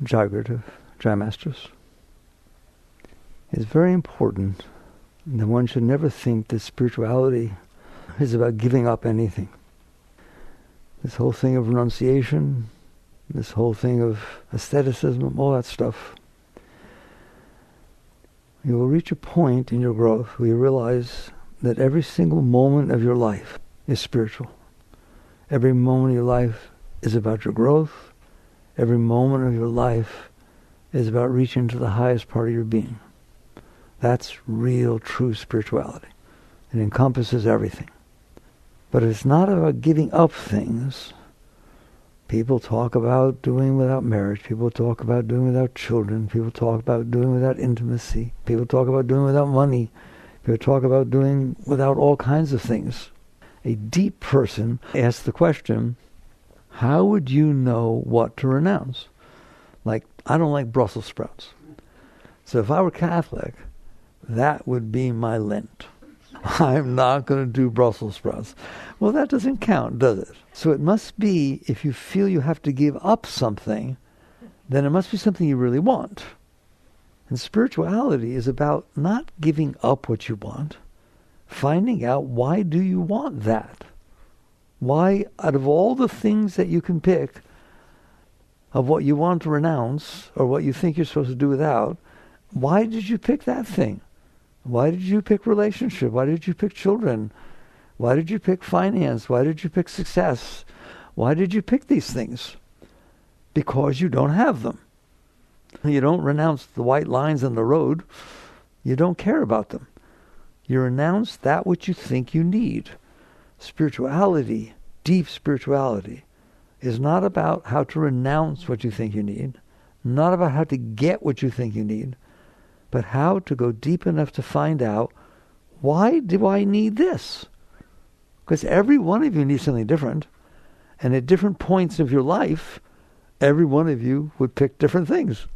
Jai Masters. It's very important that one should never think that spirituality is about giving up anything. This whole thing of renunciation, this whole thing of asceticism, all that stuff. You will reach a point in your growth where you realize that every single moment of your life is spiritual. Every moment of your life is about your growth. Every moment of your life is about reaching to the highest part of your being. That's real, true spirituality. It encompasses everything. But it's not about giving up things. People talk about doing without marriage. People talk about doing without children. People talk about doing without intimacy. People talk about doing without money. People talk about doing without all kinds of things. A deep person asks the question, how would you know what to renounce? Like, I don't like Brussels sprouts. So if I were Catholic, that would be my Lent. I'm not going to do Brussels sprouts. Well, that doesn't count, does it? So it must be, if you feel you have to give up something, then it must be something you really want. And spirituality is about not giving up what you want, finding out why do you want that? Why, out of all the things that you can pick of what you want to renounce or what you think you're supposed to do without, why did you pick that thing? Why did you pick relationship? Why did you pick children? Why did you pick finance? Why did you pick success? Why did you pick these things? Because you don't have them. You don't renounce the white lines on the road. You don't care about them. You renounce that which you think you need. Spirituality, deep spirituality, is not about how to renounce what you think you need, not about how to get what you think you need, but how to go deep enough to find out, why do I need this? Because every one of you needs something different. And at different points of your life, every one of you would pick different things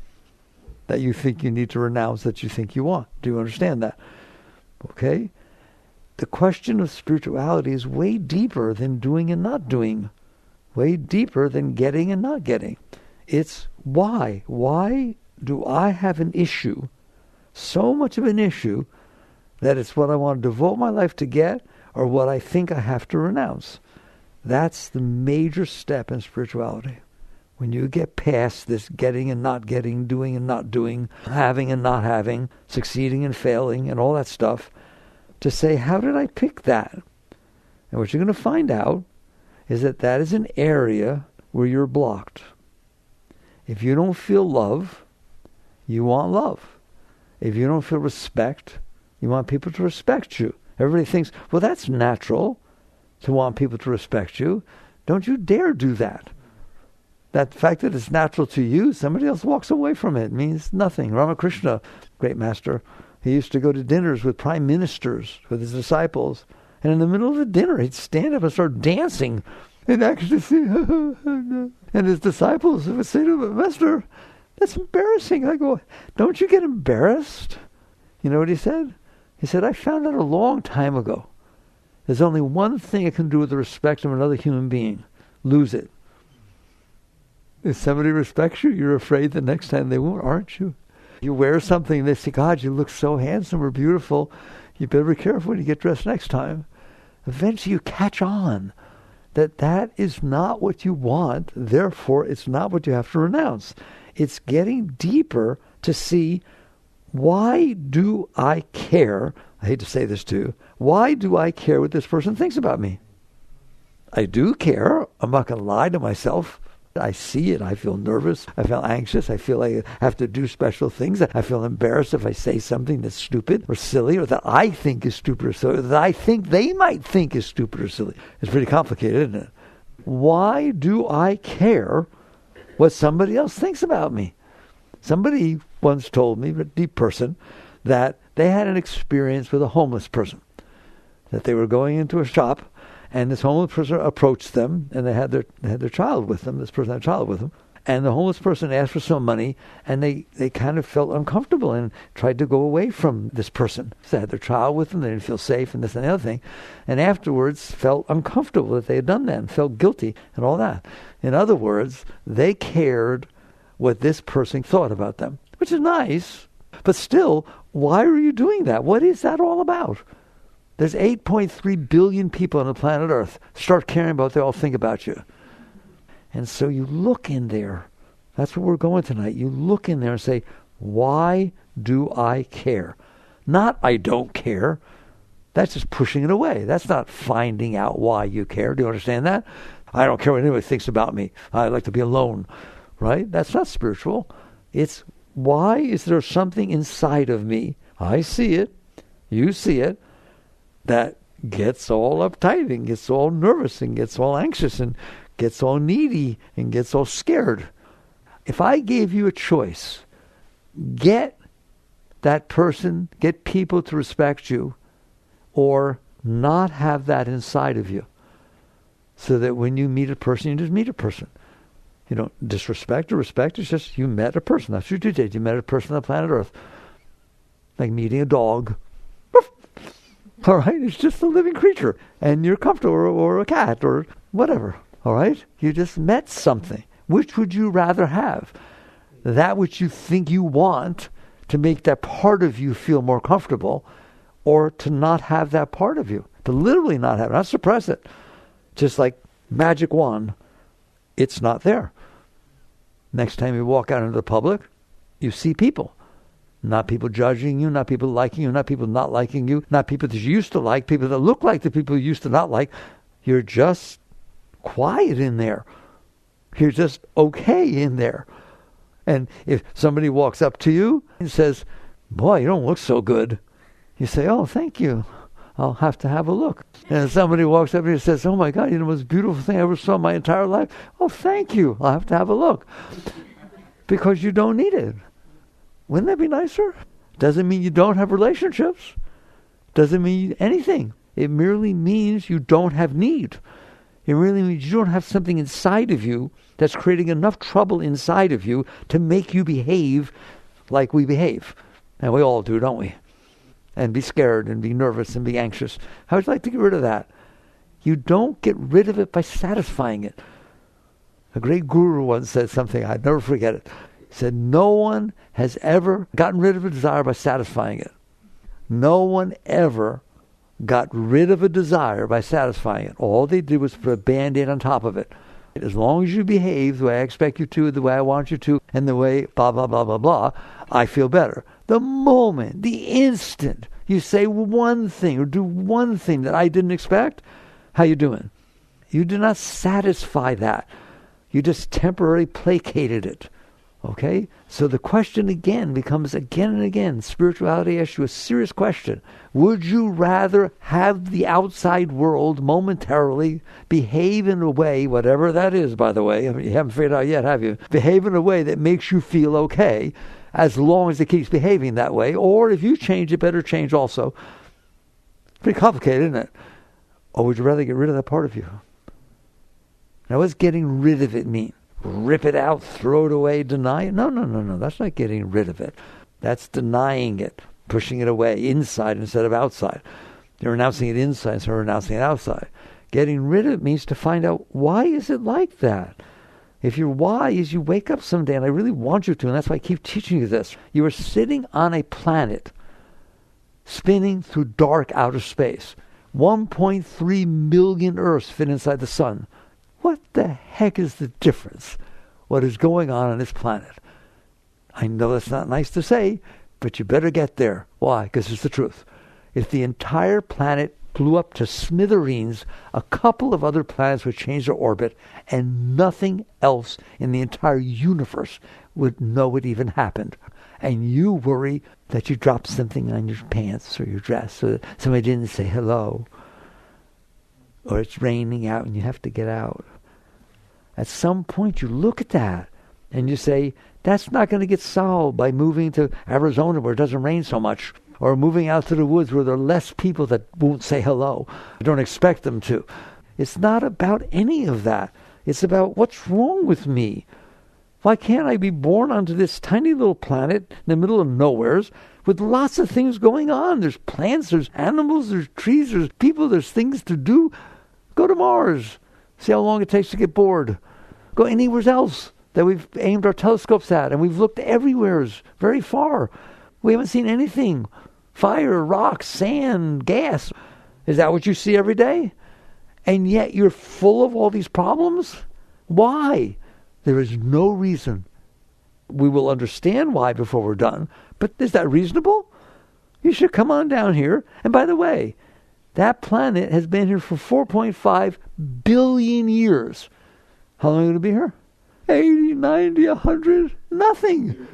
that you think you need to renounce, that you think you want. Do you understand that? Okay? The question of spirituality is way deeper than doing and not doing. Way deeper than getting and not getting. It's why. Why do I have an issue, so much of an issue, that it's what I want to devote my life to get or what I think I have to renounce? That's the major step in spirituality. When you get past this getting and not getting, doing and not doing, having and not having, succeeding and failing and all that stuff, to say, how did I pick that? And what you're going to find out is that that is an area where you're blocked. If you don't feel love, you want love. If you don't feel respect, you want people to respect you. Everybody thinks, well, that's natural to want people to respect you. Don't you dare do that. That fact that it's natural to you, somebody else walks away from it, means nothing. Ramakrishna, great master, he used to go to dinners with prime ministers, with his disciples, and in the middle of the dinner, he'd stand up and start dancing in ecstasy. And his disciples would say to him, Master, that's embarrassing. I go, don't you get embarrassed? You know what he said? He said, I found out a long time ago, there's only one thing it can do with the respect of another human being. Lose it. If somebody respects you, you're afraid the next time they won't, aren't you? You wear something, they say, God, you look so handsome or beautiful. You better be careful when you get dressed next time. Eventually you catch on that that is not what you want. Therefore, it's not what you have to renounce. It's getting deeper to see, why do I care? I hate to say this too. Why do I care what this person thinks about me? I do care. I'm not going to lie to myself. I see it. I feel nervous. I feel anxious. I feel like I have to do special things. I feel embarrassed if I say something that's stupid or silly or that I think is stupid or silly or that I think they might think is stupid or silly. It's pretty complicated, isn't it? Why do I care what somebody else thinks about me? Somebody once told me, a deep person, that they had an experience with a homeless person, that they were going into a shop and this homeless person approached them, and they had their child with them. This person had a child with them. And the homeless person asked for some money, and they kind of felt uncomfortable and tried to go away from this person. So they had their child with them. They didn't feel safe and this and the other thing. And afterwards felt uncomfortable that they had done that and felt guilty and all that. In other words, they cared what this person thought about them, which is nice. But still, why are you doing that? What is that all about? There's 8.3 billion people on the planet Earth. Start caring about what they all think about you. And so you look in there. That's where we're going tonight. You look in there and say, why do I care? Not I don't care. That's just pushing it away. That's not finding out why you care. Do you understand that? I don't care what anybody thinks about me. I like to be alone. Right? That's not spiritual. It's why is there something inside of me? I see it. You see it. That gets all uptight and gets all nervous and gets all anxious and gets all needy and gets all scared. If I gave you a choice, get that person, get people to respect you, or not have that inside of you, so that when you meet a person, you just meet a person. You don't disrespect or respect. It's just you met a person. That's what you did. You met a person on planet Earth. Like meeting a dog. All right? It's just a living creature. And you're comfortable, or a cat, or whatever. All right? You just met something. Which would you rather have? That which you think you want to make that part of you feel more comfortable, or to not have that part of you. To literally not have it. Not suppress it. Just like magic wand. It's not there. Next time you walk out into the public, you see people. Not people judging you, not people liking you, not people not liking you, not people that you used to like, people that look like the people you used to not like. You're just quiet in there. You're just okay in there. And if somebody walks up to you and says, boy, you don't look so good, you say, oh, thank you. I'll have to have a look. And if somebody walks up and says, oh my God, you're the most beautiful thing I ever saw in my entire life. Oh, thank you. I'll have to have a look. Because you don't need it. Wouldn't that be nicer? Doesn't mean you don't have relationships. Doesn't mean anything. It merely means you don't have need. It really means you don't have something inside of you that's creating enough trouble inside of you to make you behave like we behave. And we all do, don't we? And be scared and be nervous and be anxious. How would you like to get rid of that? You don't get rid of it by satisfying it. A great guru once said something, I'd never forget it. He said, no one has ever gotten rid of a desire by satisfying it. No one ever got rid of a desire by satisfying it. All they did was put a Band-Aid on top of it. As long as you behave the way I expect you to, the way I want you to, and the way blah, blah, blah, blah, blah, I feel better. The moment, the instant you say one thing or do one thing that I didn't expect, how you doing? You do not satisfy that. You just temporarily placated it. Okay? So the question again becomes again and again, spirituality asks you a serious question. Would you rather have the outside world momentarily behave in a way, whatever that is, by the way, you haven't figured out yet, have you? Behave in a way that makes you feel okay, as long as it keeps behaving that way, or if you change, it better change also. It's pretty complicated, isn't it? Or would you rather get rid of that part of you? Now, what's getting rid of it mean? Rip it out, throw it away, deny it? No. That's not getting rid of it. That's denying it, pushing it away inside instead of outside. You're renouncing it inside instead of renouncing it outside. Getting rid of it means to find out, why is it like that? If your why is you wake up someday, and I really want you to, and that's why I keep teaching you this. You are sitting on a planet spinning through dark outer space. 1.3 million Earths fit inside the sun. What the heck is the difference? What is going on this planet? I know that's not nice to say, but you better get there. Why? Because it's the truth. If the entire planet blew up to smithereens, a couple of other planets would change their orbit, and nothing else in the entire universe would know it even happened. And you worry that you dropped something on your pants or your dress, so that somebody didn't say hello. Or it's raining out and you have to get out. At some point you look at that and you say, that's not going to get solved by moving to Arizona where it doesn't rain so much, or moving out to the woods where there are less people that won't say hello. I don't expect them to. It's not about any of that. It's about, what's wrong with me? Why can't I be born onto this tiny little planet in the middle of nowheres with lots of things going on? There's plants, there's animals, there's trees, there's people, there's things to do. Go to Mars. See how long it takes to get bored. Go anywhere else. that we've aimed our telescopes at, and we've looked everywhere, very far. We haven't seen anything. Fire, rocks, sand, gas. Is that what you see every day? And yet you're full of all these problems? Why? There is no reason. We will understand why before we're done. But is that reasonable? You should come on down here. And by the way, that planet has been here for 4.5 billion years. How long are you going to be here? 80, 90, 100, nothing.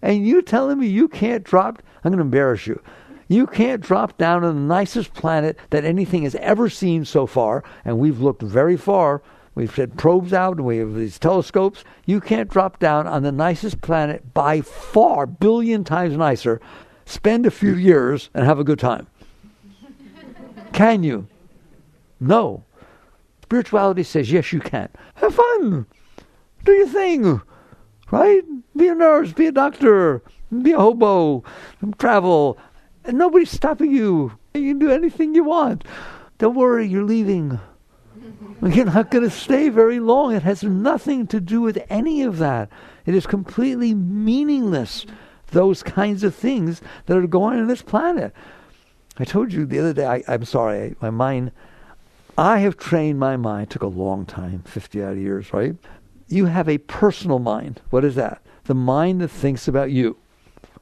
And you telling me you can't drop, I'm going to embarrass you. You can't drop down on the nicest planet that anything has ever seen so far, and we've looked very far. We've sent probes out, and we have these telescopes. You can't drop down on the nicest planet by far, billion times nicer, spend a few years, and have a good time. Can you? No. Spirituality says, yes, you can. Have fun. Do your thing. Right? Be a nurse, be a doctor, be a hobo, travel. And nobody's stopping you. You can do anything you want. Don't worry, you're leaving. You're not going to stay very long. It has nothing to do with any of that. It is completely meaningless, those kinds of things that are going on this planet. I told you the other day, I'm sorry, my mind, I have trained my mind. It took a long time, 50 odd years, right? You have a personal mind. What is that? The mind that thinks about you.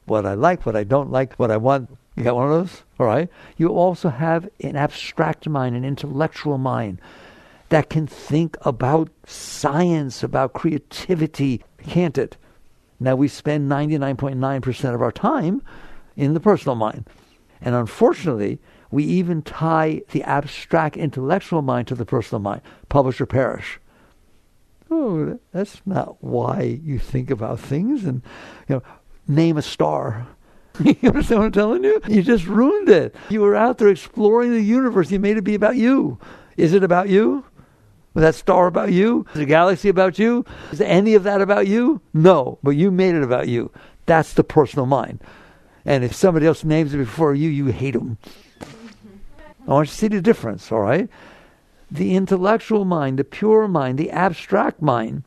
What I like, what I don't like, what I want. You got one of those? All right. You also have an abstract mind, an intellectual mind that can think about science, about creativity, can't it? Now we spend 99.9% of our time in the personal mind. And unfortunately, we even tie the abstract intellectual mind to the personal mind. Publish or perish. Oh, that's not why you think about things. And, name a star. You understand what I'm telling you? You just ruined it. You were out there exploring the universe. You made it be about you. Is it about you? Was that star about you? Is the galaxy about you? Is any of that about you? No, but you made it about you. That's the personal mind. And if somebody else names it before you, you hate them. I want you to see the difference, all right? The intellectual mind, the pure mind, the abstract mind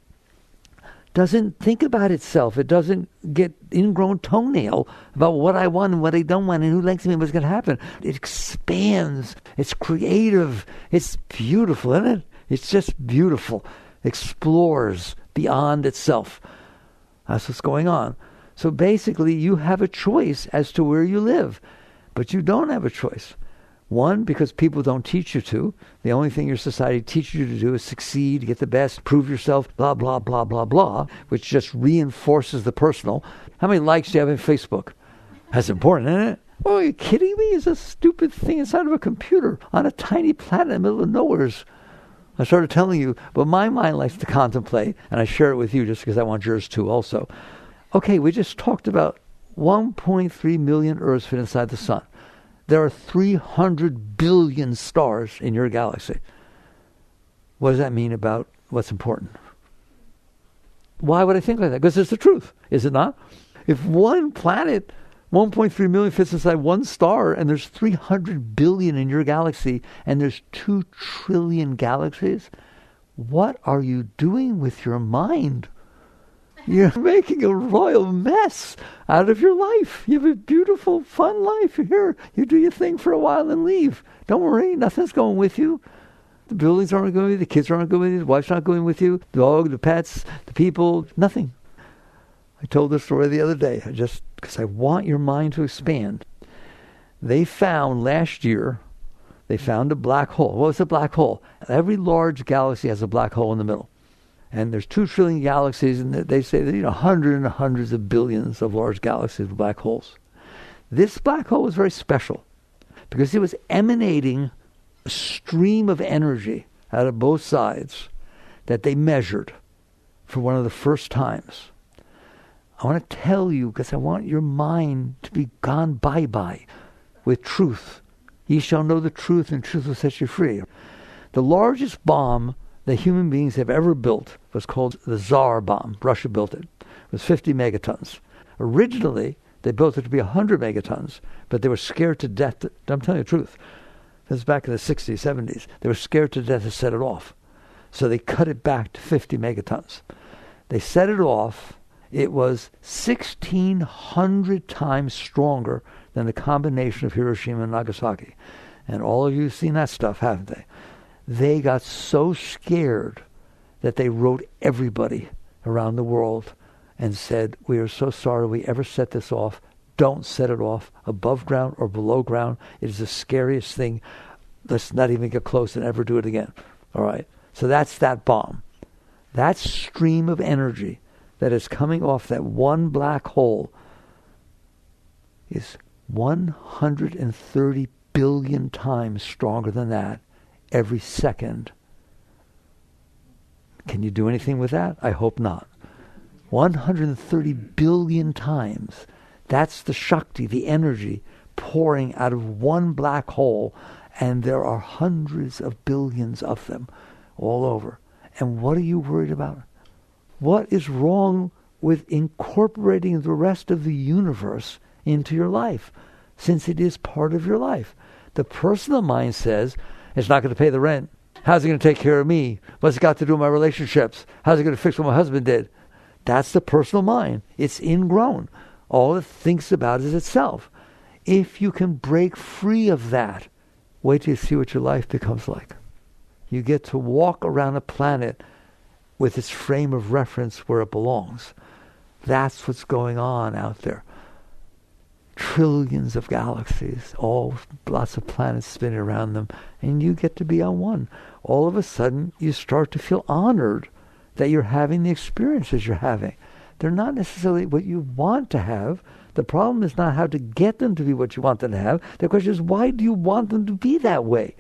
doesn't think about itself. It doesn't get ingrown toenail about what I want and what I don't want and who likes me and what's going to happen. It expands. It's creative. It's beautiful, isn't it? It's just beautiful. Explores beyond itself. That's what's going on. So basically, you have a choice as to where you live. But you don't have a choice. One, because people don't teach you to. The only thing your society teaches you to do is succeed, get the best, prove yourself, blah, blah, blah, blah, blah, which just reinforces the personal. How many likes do you have on Facebook? That's important, isn't it? Oh, are you kidding me? It's a stupid thing inside of a computer on a tiny planet in the middle of nowhere. I started telling you, but my mind likes to contemplate, and I share it with you just because I want yours too also. Okay, we just talked about 1.3 million Earths fit inside the sun. There are 300 billion stars in your galaxy. What does that mean about what's important? Why would I think like that? Because it's the truth, is it not? If one planet, 1.3 million fits inside one star, and there's 300 billion in your galaxy, and there's 2 trillion galaxies, what are you doing with your mind? You're making a royal mess out of your life. You have a beautiful, fun life. You're here. You do your thing for a while and leave. Don't worry. Nothing's going with you. The buildings aren't going with you. The kids aren't going with you. The wife's not going with you. The dog, the pets, the people, nothing. I told this story the other day, just because I want your mind to expand. They found last year, they found a black hole. What was a black hole? Every large galaxy has a black hole in the middle. And there's 2 trillion galaxies, and they say that hundreds and hundreds of billions of large galaxies with black holes. This black hole was very special because it was emanating a stream of energy out of both sides that they measured for one of the first times. I want to tell you, because I want your mind to be gone bye-bye with truth. Ye shall know the truth, and truth will set you free. The largest bomb that human beings have ever built was called the Tsar bomb. Russia built it. It was 50 megatons. Originally, they built it to be 100 megatons, but they were scared to death. I'm telling you the truth. This was back in the 60s, 70s. They were scared to death to set it off. So they cut it back to 50 megatons. They set it off. It was 1,600 times stronger than the combination of Hiroshima and Nagasaki. And all of you have seen that stuff, haven't they? They got so scared that they wrote everybody around the world and said, we are so sorry we ever set this off. Don't set it off above ground or below ground. It is the scariest thing. Let's not even get close and ever do it again. All right? So that's that bomb. That stream of energy that is coming off that one black hole is 130 billion times stronger than that every second. Can you do anything with that? I hope not. 130 billion times. That's the Shakti, the energy pouring out of one black hole, and there are hundreds of billions of them all over. And what are you worried about? What is wrong with incorporating the rest of the universe into your life, since it is part of your life? The personal mind says, it's not going to pay the rent. How's it going to take care of me? What's it got to do with my relationships? How's it going to fix what my husband did? That's the personal mind. It's ingrown. All it thinks about is itself. If you can break free of that, wait till you see what your life becomes like. You get to walk around a planet with its frame of reference where it belongs. That's what's going on out there. Trillions of galaxies, lots of planets spinning around them, and you get to be on one. All of a sudden, you start to feel honored that you're having the experiences you're having. They're not necessarily what you want to have. The problem is not how to get them to be what you want them to have. The question is, why do you want them to be that way?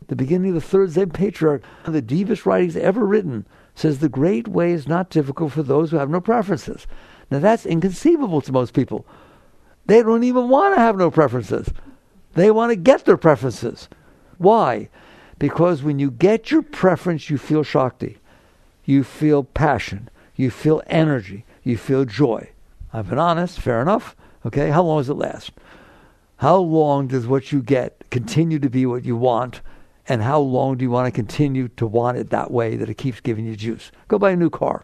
The beginning of the third Zen patriarch, one of the deepest writings ever written, says the great way is not difficult for those who have no preferences. Now that's inconceivable to most people. They don't even want to have no preferences. They want to get their preferences. Why? Because when you get your preference, you feel Shakti. You feel passion. You feel energy. You feel joy. I've been honest, fair enough. Okay, how long does it last? How long does what you get continue to be what you want? And how long do you want to continue to want it that way that it keeps giving you juice? Go buy a new car.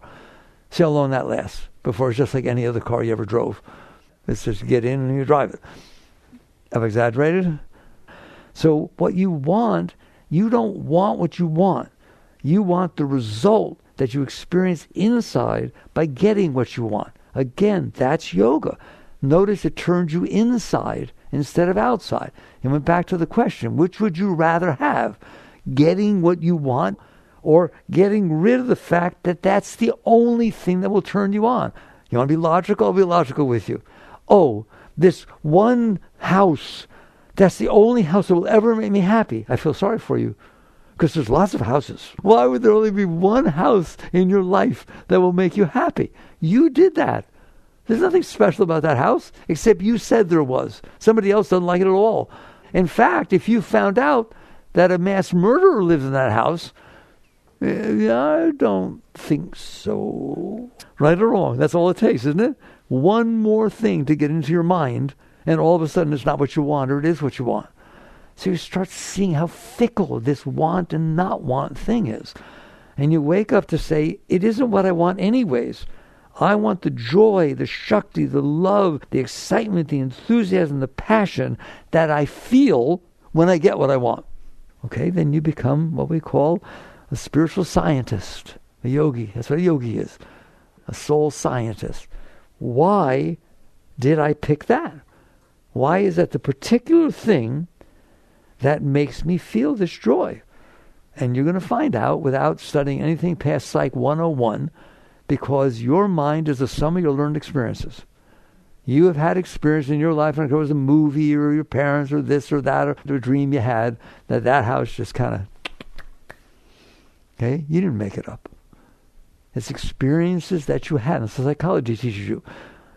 See how long that lasts before it's just like any other car you ever drove. It's just get in and you drive it. I've exaggerated? So what you want, you don't want what you want. You want the result that you experience inside by getting what you want. Again, that's yoga. Notice it turns you inside instead of outside. And went back to the question, which would you rather have? Getting what you want or getting rid of the fact that that's the only thing that will turn you on? You want to be logical? I'll be logical with you. Oh, this one house, that's the only house that will ever make me happy. I feel sorry for you because there's lots of houses. Why would there only be one house in your life that will make you happy? You did that. There's nothing special about that house except you said there was. Somebody else doesn't like it at all. In fact, if you found out that a mass murderer lives in that house, I don't think so. Right or wrong, that's all it takes, isn't it? One more thing to get into your mind, and all of a sudden it's not what you want, or it is what you want. So you start seeing how fickle this want and not want thing is. And you wake up to say, it isn't what I want anyways. I want the joy, the Shakti, the love, the excitement, the enthusiasm, the passion that I feel when I get what I want. Okay, then you become what we call a spiritual scientist, a yogi. That's what a yogi is, a soul scientist. Why did I pick that? Why is that the particular thing that makes me feel this joy? And you're going to find out without studying anything past Psych 101, because your mind is the sum of your learned experiences. You have had experience in your life, and it was a movie or your parents or this or that or the dream you had, that house just kind of, okay? You didn't make it up. It's experiences that you had. And so psychology teaches you.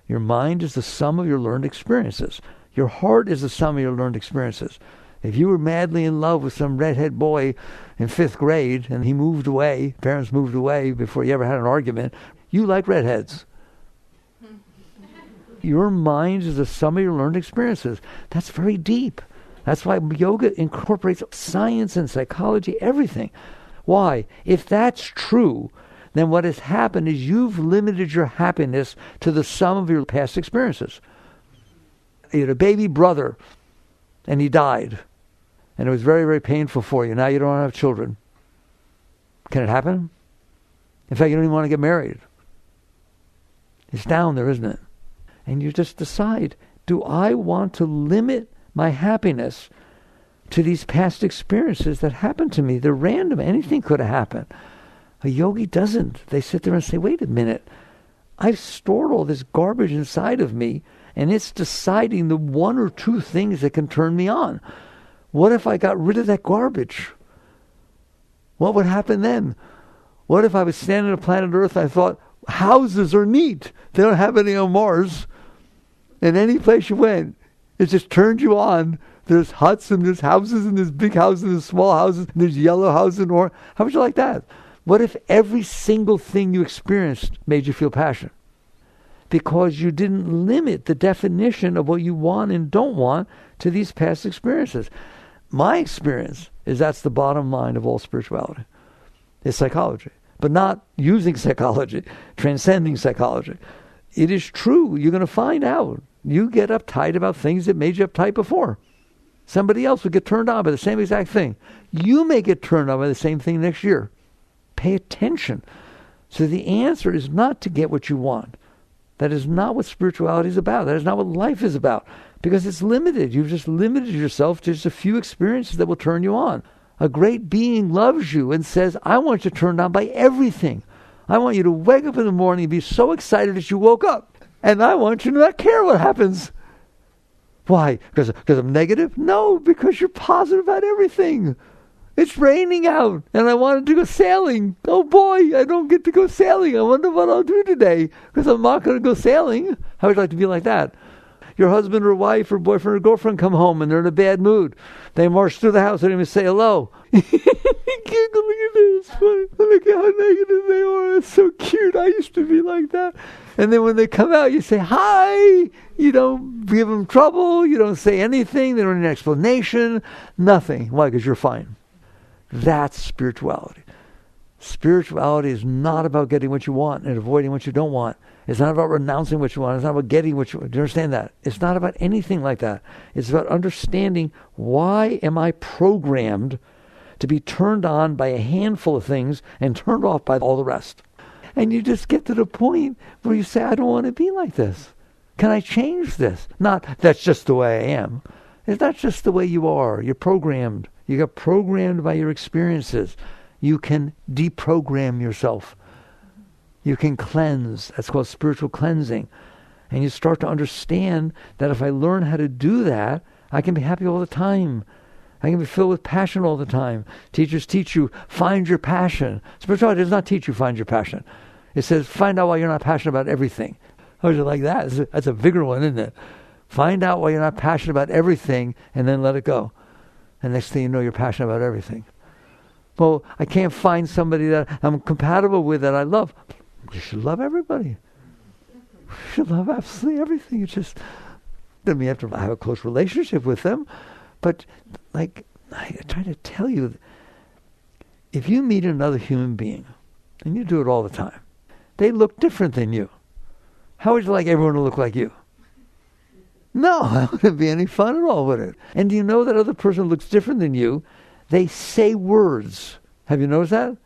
Your mind is the sum of your learned experiences. Your heart is the sum of your learned experiences. If you were madly in love with some redhead boy in 5th grade and he moved away, parents moved away before you ever had an argument, you like redheads. Your mind is the sum of your learned experiences. That's very deep. That's why yoga incorporates science and psychology, everything. Why? If that's true, then what has happened is you've limited your happiness to the sum of your past experiences. You had a baby brother, and he died. And it was very, very painful for you. Now you don't have children. Can it happen? In fact, you don't even want to get married. It's down there, isn't it? And you just decide, do I want to limit my happiness to these past experiences that happened to me? They're random. Anything could have happened. A yogi doesn't. They sit there and say, wait a minute. I've stored all this garbage inside of me, and it's deciding the one or two things that can turn me on. What if I got rid of that garbage? What would happen then? What if I was standing on planet Earth and I thought, houses are neat. They don't have any on Mars. And any place you went, it just turned you on. There's huts and there's houses and there's big houses and there's small houses and there's yellow houses and orange. How would you like that? What if every single thing you experienced made you feel passion? Because you didn't limit the definition of what you want and don't want to these past experiences. My experience is that's the bottom line of all spirituality. It's psychology. But not using psychology, transcending psychology. It is true. You're going to find out. You get uptight about things that made you uptight before. Somebody else will get turned on by the same exact thing. You may get turned on by the same thing next year. Pay attention. So the answer is not to get what you want. That is not what spirituality is about. That is not what life is about. Because it's limited. You've just limited yourself to just a few experiences that will turn you on. A great being loves you and says, I want you turned on by everything. I want you to wake up in the morning and be so excited that you woke up. And I want you to not care what happens. Why? Because I'm negative? No, because you're positive about everything. It's raining out and I wanted to go sailing. Oh boy, I don't get to go sailing. I wonder what I'll do today because I'm not going to go sailing. How would you like to be like that? Your husband or wife or boyfriend or girlfriend come home and they're in a bad mood. They march through the house and even say hello. Look at this. Look at how negative they are. It's so cute. I used to be like that. And then when they come out, you say hi. You don't give them trouble. You don't say anything. They don't need an explanation. Nothing. Why? Because you're fine. That's spirituality. Spirituality is not about getting what you want and avoiding what you don't want. It's not about renouncing what you want. It's not about getting what you want. Do you understand that? It's not about anything like that. It's about understanding, why am I programmed to be turned on by a handful of things and turned off by all the rest? And you just get to the point where you say, I don't want to be like this. Can I change this? Not, that's just the way I am. It's not just the way you are. You're programmed. You got programmed by your experiences. You can deprogram yourself. You can cleanse. That's called spiritual cleansing. And you start to understand that if I learn how to do that, I can be happy all the time. I can be filled with passion all the time. Teachers teach you, find your passion. Spirituality does not teach you find your passion. It says, find out why you're not passionate about everything. How would you like that? That's a bigger one, isn't it? Find out why you're not passionate about everything and then let it go. And next thing you know, you're passionate about everything. Well, I can't find somebody that I'm compatible with that I love. You should love everybody. You should love absolutely everything. It's just, I mean, you have to have a close relationship with them. But, like, I try to tell you, if you meet another human being, and you do it all the time, they look different than you. How would you like everyone to look like you? No, that wouldn't be any fun at all, would it? And do you know that other person looks different than you? They say words. Have you noticed that?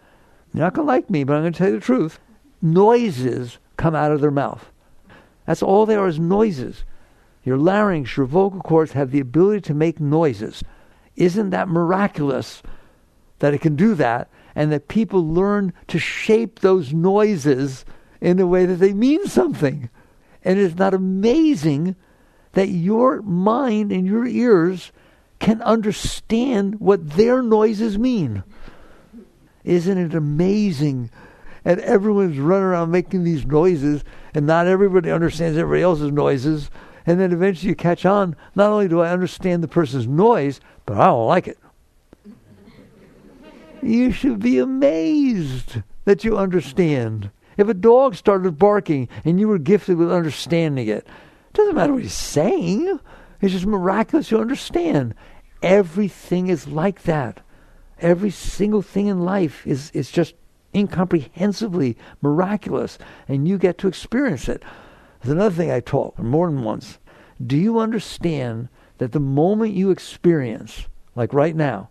You're not going to like me, but I'm going to tell you the truth. Noises come out of their mouth. That's all they are, is noises. Your larynx, your vocal cords have the ability to make noises. Isn't that miraculous that it can do that, and that people learn to shape those noises in a way that they mean something? And it's not amazing that your mind and your ears can understand what their noises mean? Isn't it amazing? And everyone's running around making these noises, and not everybody understands everybody else's noises. And then eventually you catch on, not only do I understand the person's noise, but I don't like it. You should be amazed that you understand. If a dog started barking and you were gifted with understanding it, doesn't matter what he's saying. It's just miraculous you understand. Everything is like that. Every single thing in life is just incomprehensibly miraculous, and you get to experience it. There's another thing I taught more than once. Do you understand that the moment you experience, like right now,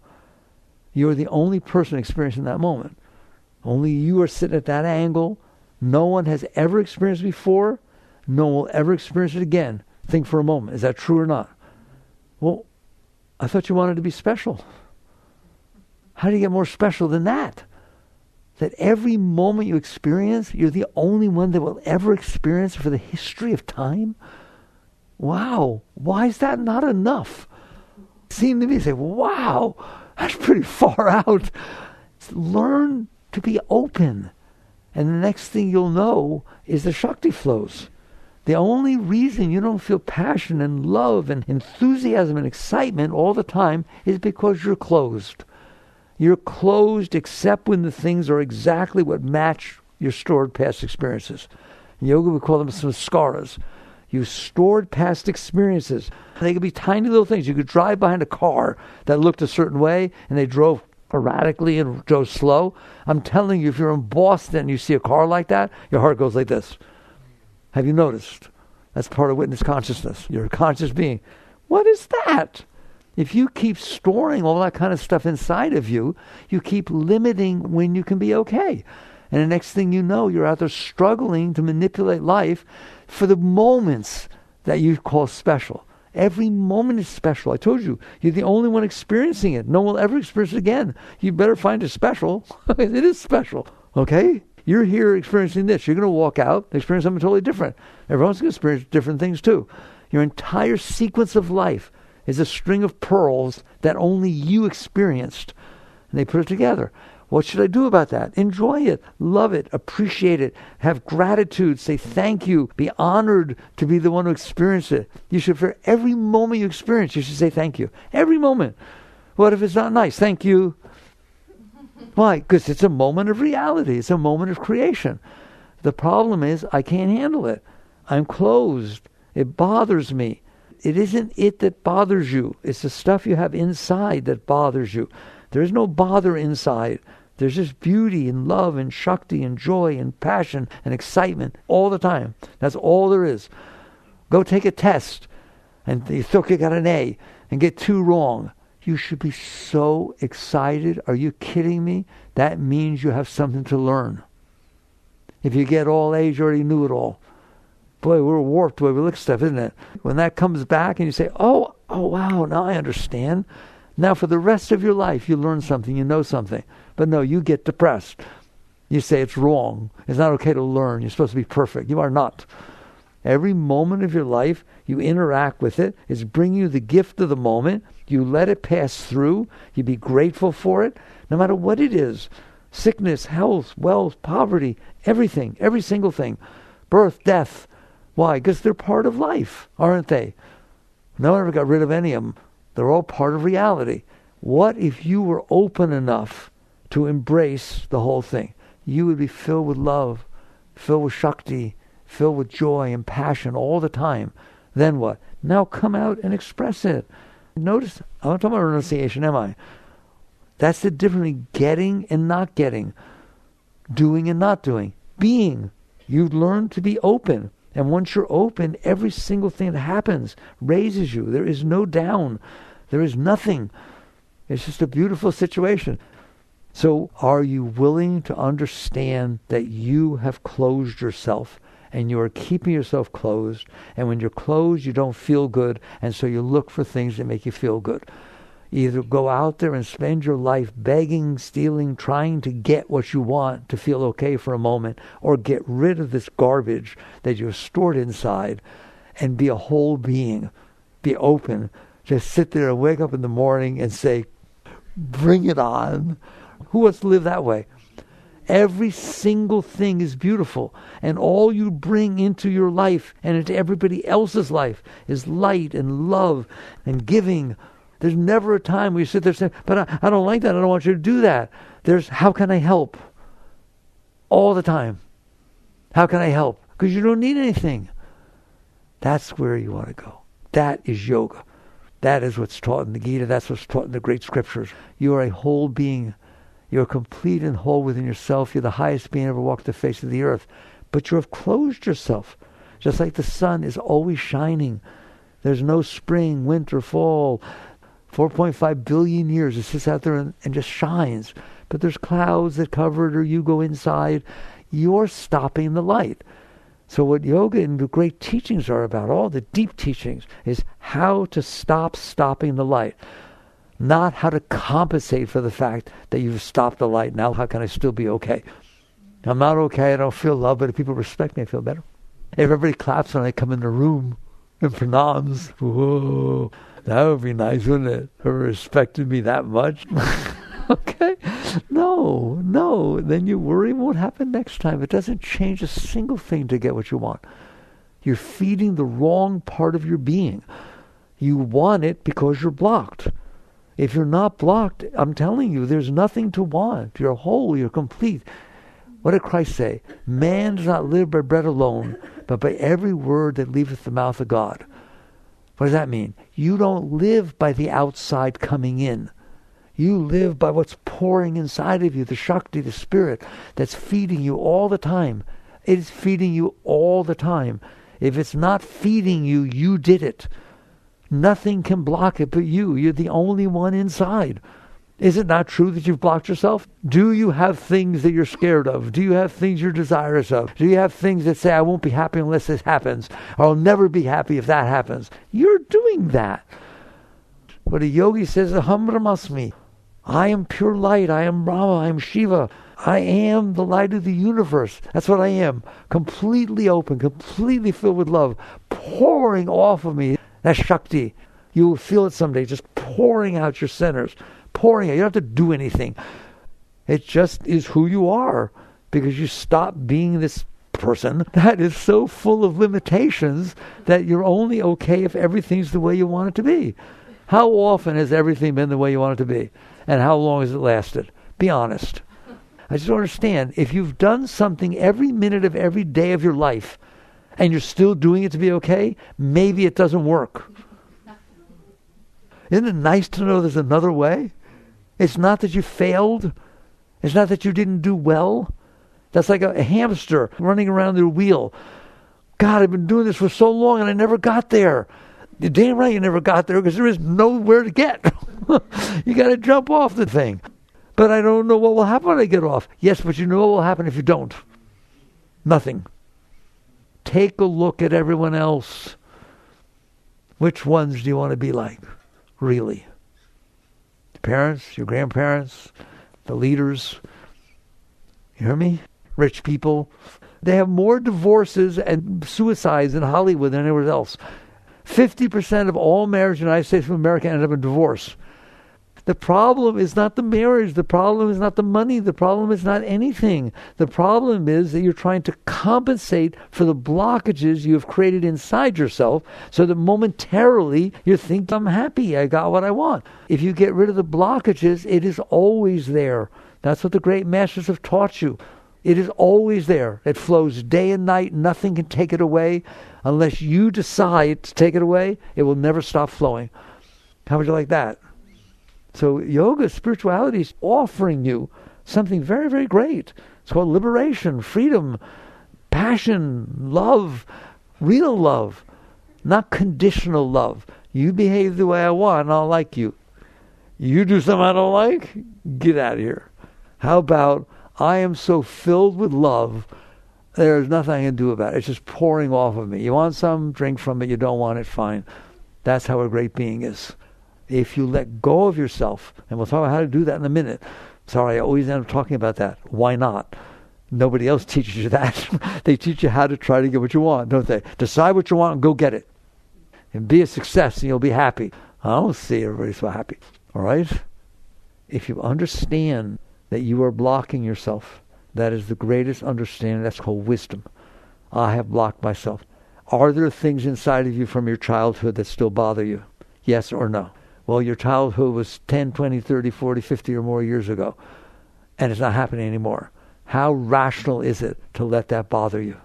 you're the only person experiencing that moment? Only you are sitting at that angle. No one has ever experienced it before. No one will ever experience it again. Think for a moment. Is that true or not? Well, I thought you wanted to be special. How do you get more special than that? That every moment you experience, you're the only one that will ever experience for the history of time? Wow. Why is that not enough? It seemed to me to say, wow, that's pretty far out. Learn to be open. And the next thing you'll know is the Shakti flows. The only reason you don't feel passion and love and enthusiasm and excitement all the time is because you're closed. You're closed except when the things are exactly what match your stored past experiences. In yoga, we call them samskaras. You stored past experiences. They could be tiny little things. You could drive behind a car that looked a certain way and they drove erratically and drove slow. I'm telling you, if you're in Boston and you see a car like that, your heart goes like this. Have you noticed? That's part of witness consciousness. You're a conscious being. What is that? If you keep storing all that kind of stuff inside of you, you keep limiting when you can be okay. And the next thing you know, you're out there struggling to manipulate life for the moments that you call special. Every moment is special. I told you, you're the only one experiencing it. No one will ever experience it again. You better find it special. It is special. Okay? You're here experiencing this. You're going to walk out and experience something totally different. Everyone's going to experience different things too. Your entire sequence of life is a string of pearls that only you experienced. And they put it together. What should I do about that? Enjoy it. Love it. Appreciate it. Have gratitude. Say thank you. Be honored to be the one who experienced it. You should, for every moment you experience, you should say thank you. Every moment. What if it's not nice? Thank you. Why? Because it's a moment of reality. It's a moment of creation. The problem is I can't handle it. I'm closed. It bothers me. It isn't it that bothers you. It's the stuff you have inside that bothers you. There's no bother inside. There's just beauty and love and Shakti and joy and passion and excitement all the time. That's all there is. Go take a test and you think you got an A and get 2 wrong. You should be so excited. Are you kidding me? That means you have something to learn. If you get all A's, you already knew it all. Boy, we're warped the way we look at stuff, isn't it? When that comes back and you say, oh wow, now I understand. Now for the rest of your life, you learn something, you know something. But no, you get depressed. You say it's wrong. It's not okay to learn. You're supposed to be perfect. You are not. Every moment of your life, you interact with it. It's bringing you the gift of the moment. You let it pass through. You be grateful for it, no matter what it is. Sickness, health, wealth, poverty, everything, every single thing. Birth, death. Why? Because they're part of life, aren't they? No one ever got rid of any of them. They're all part of reality. What if you were open enough to embrace the whole thing? You would be filled with love, filled with Shakti, filled with joy and passion all the time. Then what? Now come out and express it. Notice, I'm not talking about renunciation, am I? That's the difference between getting and not getting, doing and not doing, being. You learn to be open. And once you're open, every single thing that happens raises you. There is no down. There is nothing. It's just a beautiful situation. So are you willing to understand that you have closed yourself and you are keeping yourself closed? And when you're closed, you don't feel good. And so you look for things that make you feel good. Either go out there and spend your life begging, stealing, trying to get what you want to feel okay for a moment, or get rid of this garbage that you've stored inside and be a whole being. Be open. Just sit there and wake up in the morning and say, bring it on. Who wants to live that way? Every single thing is beautiful, and all you bring into your life and into everybody else's life is light and love and giving. There's never a time where you sit there and say, but I don't like that. I don't want you to do that. There's, how can I help? All the time. How can I help? Because you don't need anything. That's where you want to go. That is yoga. That is what's taught in the Gita. That's what's taught in the great scriptures. You are a whole being. You're complete and whole within yourself. You're the highest being ever walked the face of the earth. But you have closed yourself. Just like the sun is always shining. There's no spring, winter, fall. 4.5 billion years. It sits out there and just shines. But there's clouds that cover it, or you go inside. You're stopping the light. So what yoga and the great teachings are about, all the deep teachings, is how to stop stopping the light. Not how to compensate for the fact that you've stopped the light. Now how can I still be okay? I'm not okay, I don't feel love, but if people respect me, I feel better. If everybody claps when I come in the room and pranams, whoa, that would be nice, wouldn't it? Whoever respected me that much. Okay? No. Then you worry what will happen next time. It doesn't change a single thing to get what you want. You're feeding the wrong part of your being. You want it because you're blocked. If you're not blocked, I'm telling you, there's nothing to want. You're whole, you're complete. What did Christ say? Man does not live by bread alone, but by every word that leaveth the mouth of God. What does that mean? You don't live by the outside coming in. You live by what's pouring inside of you, the Shakti, the Spirit, that's feeding you all the time. It is feeding you all the time. If it's not feeding you, you did it. Nothing can block it but you. You're the only one inside. Is it not true that you've blocked yourself? Do you have things that you're scared of? Do you have things you're desirous of? Do you have things that say, I won't be happy unless this happens, or I'll never be happy if that happens? You're doing that. But a yogi says, Aham Brahmasmi. I am pure light. I am Brahma. I am Shiva. I am the light of the universe. That's what I am. Completely open, completely filled with love, pouring off of me. That's Shakti. You will feel it someday, just pouring out your centers. Pouring out. You don't have to do anything. It just is who you are, because you stop being this person that is so full of limitations that you're only okay if everything's the way you want it to be. How often has everything been the way you want it to be? And how long has it lasted? Be honest. I just don't understand. If you've done something every minute of every day of your life and you're still doing it to be okay, maybe it doesn't work. Isn't it nice to know there's another way? It's not that you failed. It's not that you didn't do well. That's like a hamster running around their wheel. God, I've been doing this for so long and I never got there. You're damn right you never got there, because there is nowhere to get. You got to jump off the thing. But I don't know what will happen when I get off. Yes, but you know what will happen if you don't. Nothing. Take a look at everyone else. Which ones do you want to be like? Really? The parents, your grandparents, the leaders. You hear me? Rich people. They have more divorces and suicides in Hollywood than anywhere else. 50% of all marriage in the United States of America end up in divorce. The problem is not the marriage. The problem is not the money. The problem is not anything. The problem is that you're trying to compensate for the blockages you have created inside yourself, so that momentarily you think, I'm happy, I got what I want. If you get rid of the blockages, it is always there. That's what the great masters have taught you. It is always there. It flows day and night. Nothing can take it away. Unless you decide to take it away, it will never stop flowing. How would you like that? So yoga, spirituality is offering you something very, very great. It's called liberation, freedom, passion, love, real love, not conditional love. You behave the way I want and I'll like you. You do something I don't like, get out of here. How about, I am so filled with love, there's nothing I can do about it. It's just pouring off of me. You want some, drink from it. You don't want it, fine. That's how a great being is. If you let go of yourself, and we'll talk about how to do that in a minute. Sorry, I always end up talking about that. Why not? Nobody else teaches you that. They teach you how to try to get what you want, don't they? Decide what you want and go get it. And be a success and you'll be happy. I don't see everybody so happy. All right? If you understand that you are blocking yourself, that is the greatest understanding. That's called wisdom. I have blocked myself. Are there things inside of you from your childhood that still bother you? Yes or no? Well, your childhood was 10, 20, 30, 40, 50 or more years ago, and it's not happening anymore. How rational is it to let that bother you?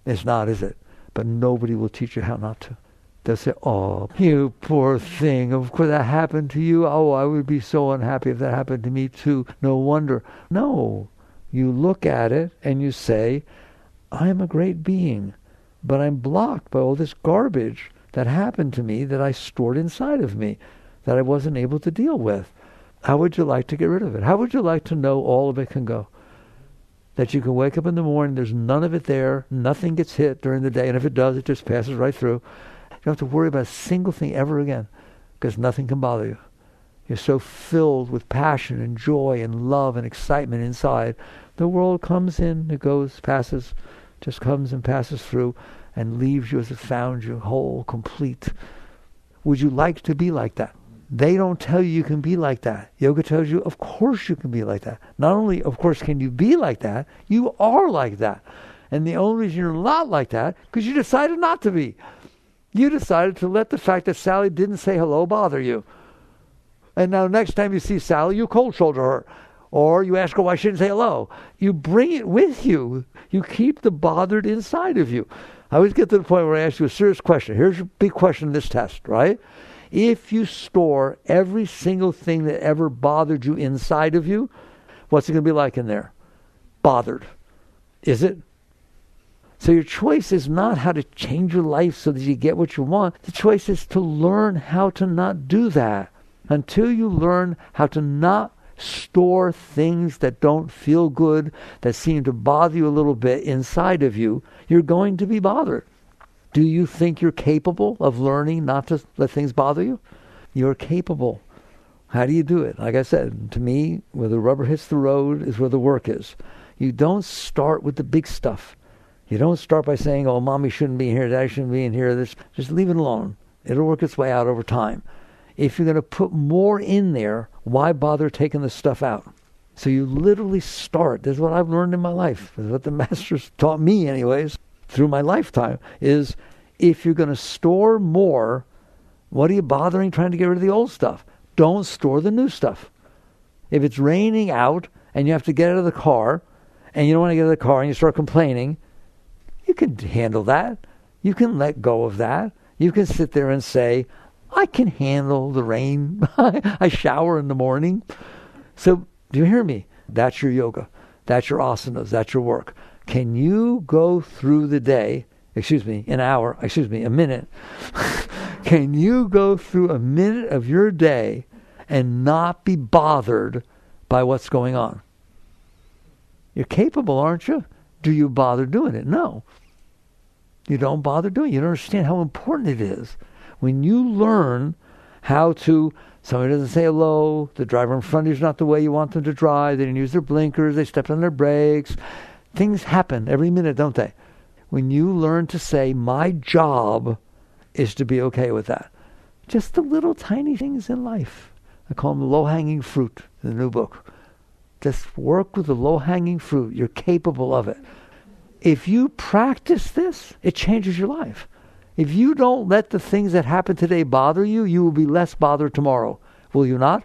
It's not, is it? But nobody will teach you how not to. They'll say, oh, you poor thing. Of course that happened to you. Oh, I would be so unhappy if that happened to me too. No wonder. No. You look at it and you say, I'm a great being, but I'm blocked by all this garbage that happened to me that I stored inside of me that I wasn't able to deal with. How would you like to get rid of it? How would you like to know all of it can go? That you can wake up in the morning, there's none of it there, nothing gets hit during the day, and if it does, it just passes right through. You don't have to worry about a single thing ever again, because nothing can bother you. You're so filled with passion and joy and love and excitement inside. The world comes in, it goes, passes, just comes and passes through and leaves you as it found you, whole, complete. Would you like to be like that? They don't tell you can be like that. Yoga tells you, of course you can be like that. Not only, of course, can you be like that, you are like that. And the only reason you're not like that, because you decided not to be. You decided to let the fact that Sally didn't say hello bother you. And now next time you see Sally, you cold shoulder her. Or you ask her why she didn't say hello. You bring it with you. You keep the bothered inside of you. I always get to the point where I ask you a serious question. Here's your big question in this test, right? If you store every single thing that ever bothered you inside of you, what's it going to be like in there? Bothered. Is it? So your choice is not how to change your life so that you get what you want. The choice is to learn how to not do that. Until you learn how to not store things that don't feel good, that seem to bother you a little bit inside of you, you're going to be bothered. Do you think you're capable of learning not to let things bother you? You're capable. How do you do it? Like I said, to me, where the rubber hits the road is where the work is. You don't start with the big stuff. You don't start by saying, oh, mommy shouldn't be here, daddy shouldn't be in here. Just leave it alone. It'll work its way out over time. If you're going to put more in there, why bother taking the stuff out? So you literally start. This is what I've learned in my life. This is what the masters taught me anyways, through my lifetime, is if you're going to store more, what are you bothering trying to get rid of the old stuff? Don't store the new stuff. If it's raining out and you have to get out of the car, and you don't want to get out of the car and you start complaining, you can handle that. You can let go of that. You can sit there and say, I can handle the rain. I shower in the morning. So, do you hear me? That's your yoga. That's your asanas. That's your work. Can you go through the day, a minute. Can you go through a minute of your day and not be bothered by what's going on? You're capable, aren't you? Do you bother doing it? No. You don't bother doing it. You don't understand how important it is. When you learn how to, somebody doesn't say hello, the driver in front of you is not the way you want them to drive, they didn't use their blinkers, they stepped on their brakes. Things happen every minute, don't they? When you learn to say, my job is to be okay with that. Just the little tiny things in life. I call them low-hanging fruit in the new book. Just work with the low-hanging fruit. You're capable of it. If you practice this, it changes your life. If you don't let the things that happen today bother you, you will be less bothered tomorrow. Will you not?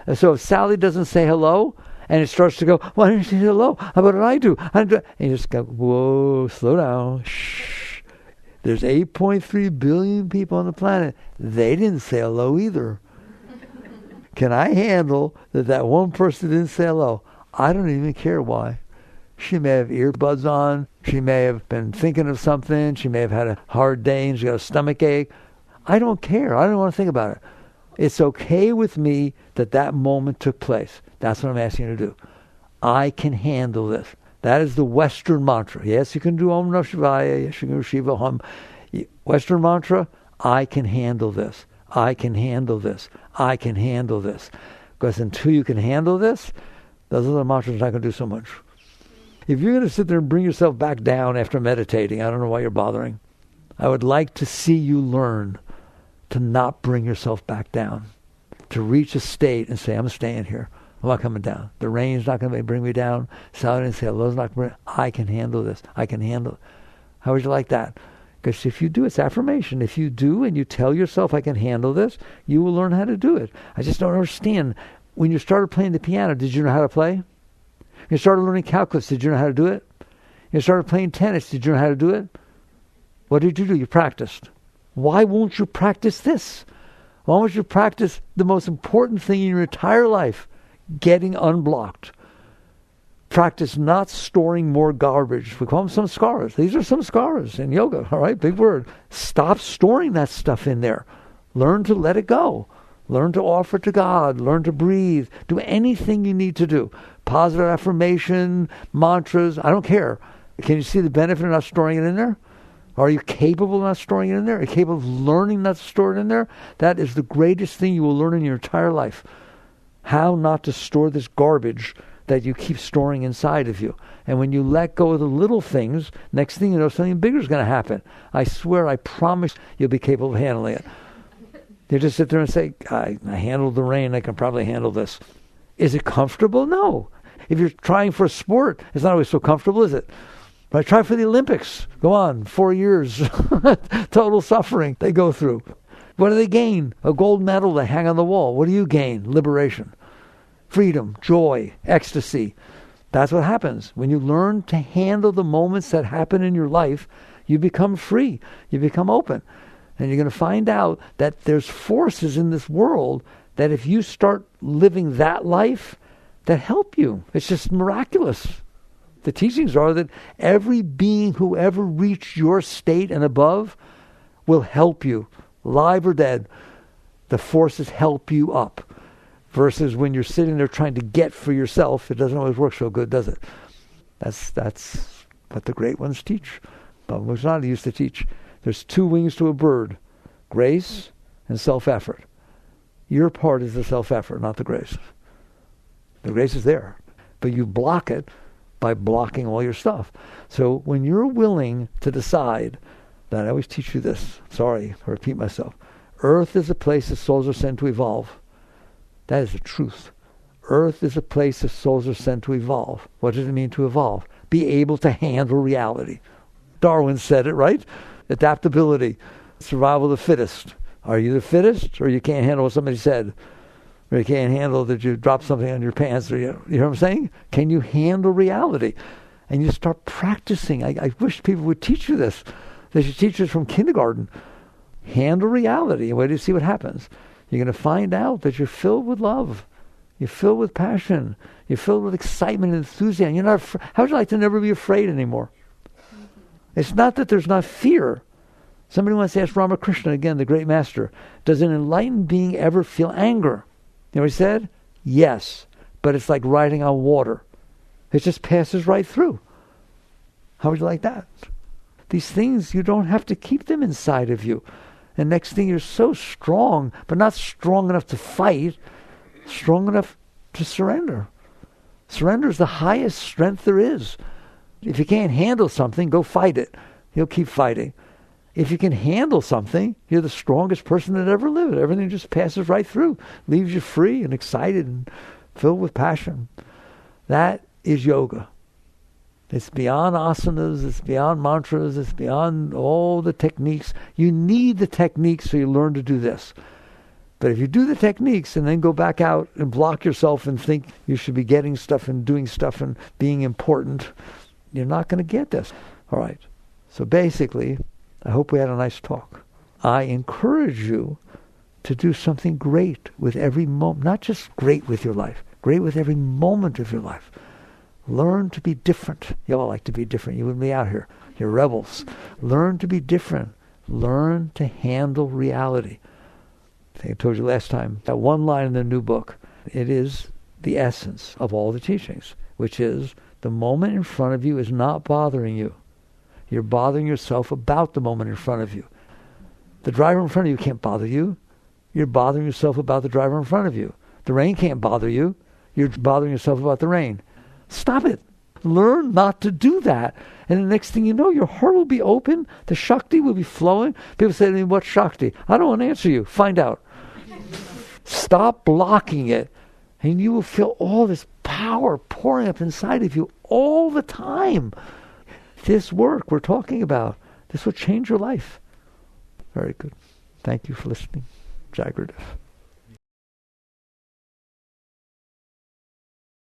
And so if Sally doesn't say hello, and it starts to go, why didn't she say hello? How about what I do? And you just go, whoa, slow down. Shh. There's 8.3 billion people on the planet. They didn't say hello either. Can I handle that one person didn't say hello? I don't even care why. She may have earbuds on. She may have been thinking of something. She may have had a hard day and she got a stomach ache. I don't care. I don't want to think about it. It's okay with me that moment took place. That's what I'm asking you to do. I can handle this. That is the Western mantra. Yes, you can do Om Namah Shivaya. Yes, you can do Shiva Hum. Western mantra, I can handle this. I can handle this. I can handle this. Because until you can handle this, those other mantras are not going to do so much. If you're going to sit there and bring yourself back down after meditating, I don't know why you're bothering. I would like to see you learn to not bring yourself back down. To reach a state and say, I'm staying here. I'm not coming down. The rain's not going to bring me down. Sally didn't say hello's not going to bring me. I can handle this. I can handle it. How would you like that? Because if you do, it's affirmation. If you do and you tell yourself I can handle this, you will learn how to do it. I just don't understand. When you started playing the piano, did you know how to play? You started learning calculus, did you know how to do it? You started playing tennis, did you know how to do it? What did you do? You practiced. Why won't you practice this? Why won't you practice the most important thing in your entire life? Getting unblocked. Practice not storing more garbage. We call them samskaras. These are samskaras in yoga, all right? Big word. Stop storing that stuff in there. Learn to let it go. Learn to offer to God. Learn to breathe. Do anything you need to do. Positive affirmation, mantras, I don't care. Can you see the benefit of not storing it in there? Are you capable of not storing it in there? Are you capable of learning not to store it in there? That is the greatest thing you will learn in your entire life. How not to store this garbage that you keep storing inside of you. And when you let go of the little things, next thing you know, something bigger is going to happen. I swear, I promise you'll be capable of handling it. You just sit there and say, I handled the rain, I can probably handle this. Is it comfortable? No. If you're trying for a sport, it's not always so comfortable, is it? But try for the Olympics. Go on, 4 years. Total suffering they go through. What do they gain? A gold medal they hang on the wall. What do you gain? Liberation. Freedom, joy, ecstasy. That's what happens. When you learn to handle the moments that happen in your life, you become free. You become open. And you're going to find out that there's forces in this world that if you start living that life, that help you. It's just miraculous. The teachings are that every being who ever reached your state and above will help you, live or dead. The forces help you up. Versus when you're sitting there trying to get for yourself, it doesn't always work so good, does it? That's what the great ones teach. But Mujnana used to teach. There's 2 wings to a bird, grace and self-effort. Your part is the self-effort, not the grace. The grace is there, but you block it by blocking all your stuff. So when you're willing to decide, that I always teach you this, sorry, I repeat myself, Earth is a place that souls are sent to evolve. That is the truth. Earth is a place that souls are sent to evolve. What does it mean to evolve? Be able to handle reality. Darwin said it, right? Adaptability. Survival of the fittest. Are you the fittest, or you can't handle what somebody said? Or you can't handle that you dropped something on your pants? Or you know what I'm saying? Can you handle reality? And you start practicing. I wish people would teach you this. They should teach us from kindergarten. Handle reality, and wait to see what happens. You're going to find out that you're filled with love. You're filled with passion. You're filled with excitement and enthusiasm. You're not. How would you like to never be afraid anymore? It's not that there's not fear. Somebody wants to ask Ramakrishna, again, the great master, does an enlightened being ever feel anger? You know what he said? Yes, but it's like riding on water. It just passes right through. How would you like that? These things, you don't have to keep them inside of you. And next thing, you're so strong, but not strong enough to fight, strong enough to surrender. Surrender is the highest strength there is. If you can't handle something, go fight it. You'll keep fighting. If you can handle something, you're the strongest person that ever lived. Everything just passes right through, leaves you free and excited and filled with passion. That is yoga. It's beyond asanas, it's beyond mantras, it's beyond all the techniques. You need the techniques so you learn to do this. But if you do the techniques and then go back out and block yourself and think you should be getting stuff and doing stuff and being important, you're not going to get this. All right. So basically, I hope we had a nice talk. I encourage you to do something great with every moment, not just great with your life, great with every moment of your life. Learn to be different. You all like to be different. You and me out here. You're rebels. Learn to be different. Learn to handle reality. I think I told you last time, that one line in the new book, it is the essence of all the teachings, which is the moment in front of you is not bothering you. You're bothering yourself about the moment in front of you. The driver in front of you can't bother you. You're bothering yourself about the driver in front of you. The rain can't bother you. You're bothering yourself about the rain. Stop it. Learn not to do that. And the next thing you know, your heart will be open. The Shakti will be flowing. People say to me, what Shakti? I don't want to answer you. Find out. Stop blocking it. And you will feel all this power pouring up inside of you all the time. This work we're talking about, this will change your life. Very good. Thank you for listening. Jai Gurudev.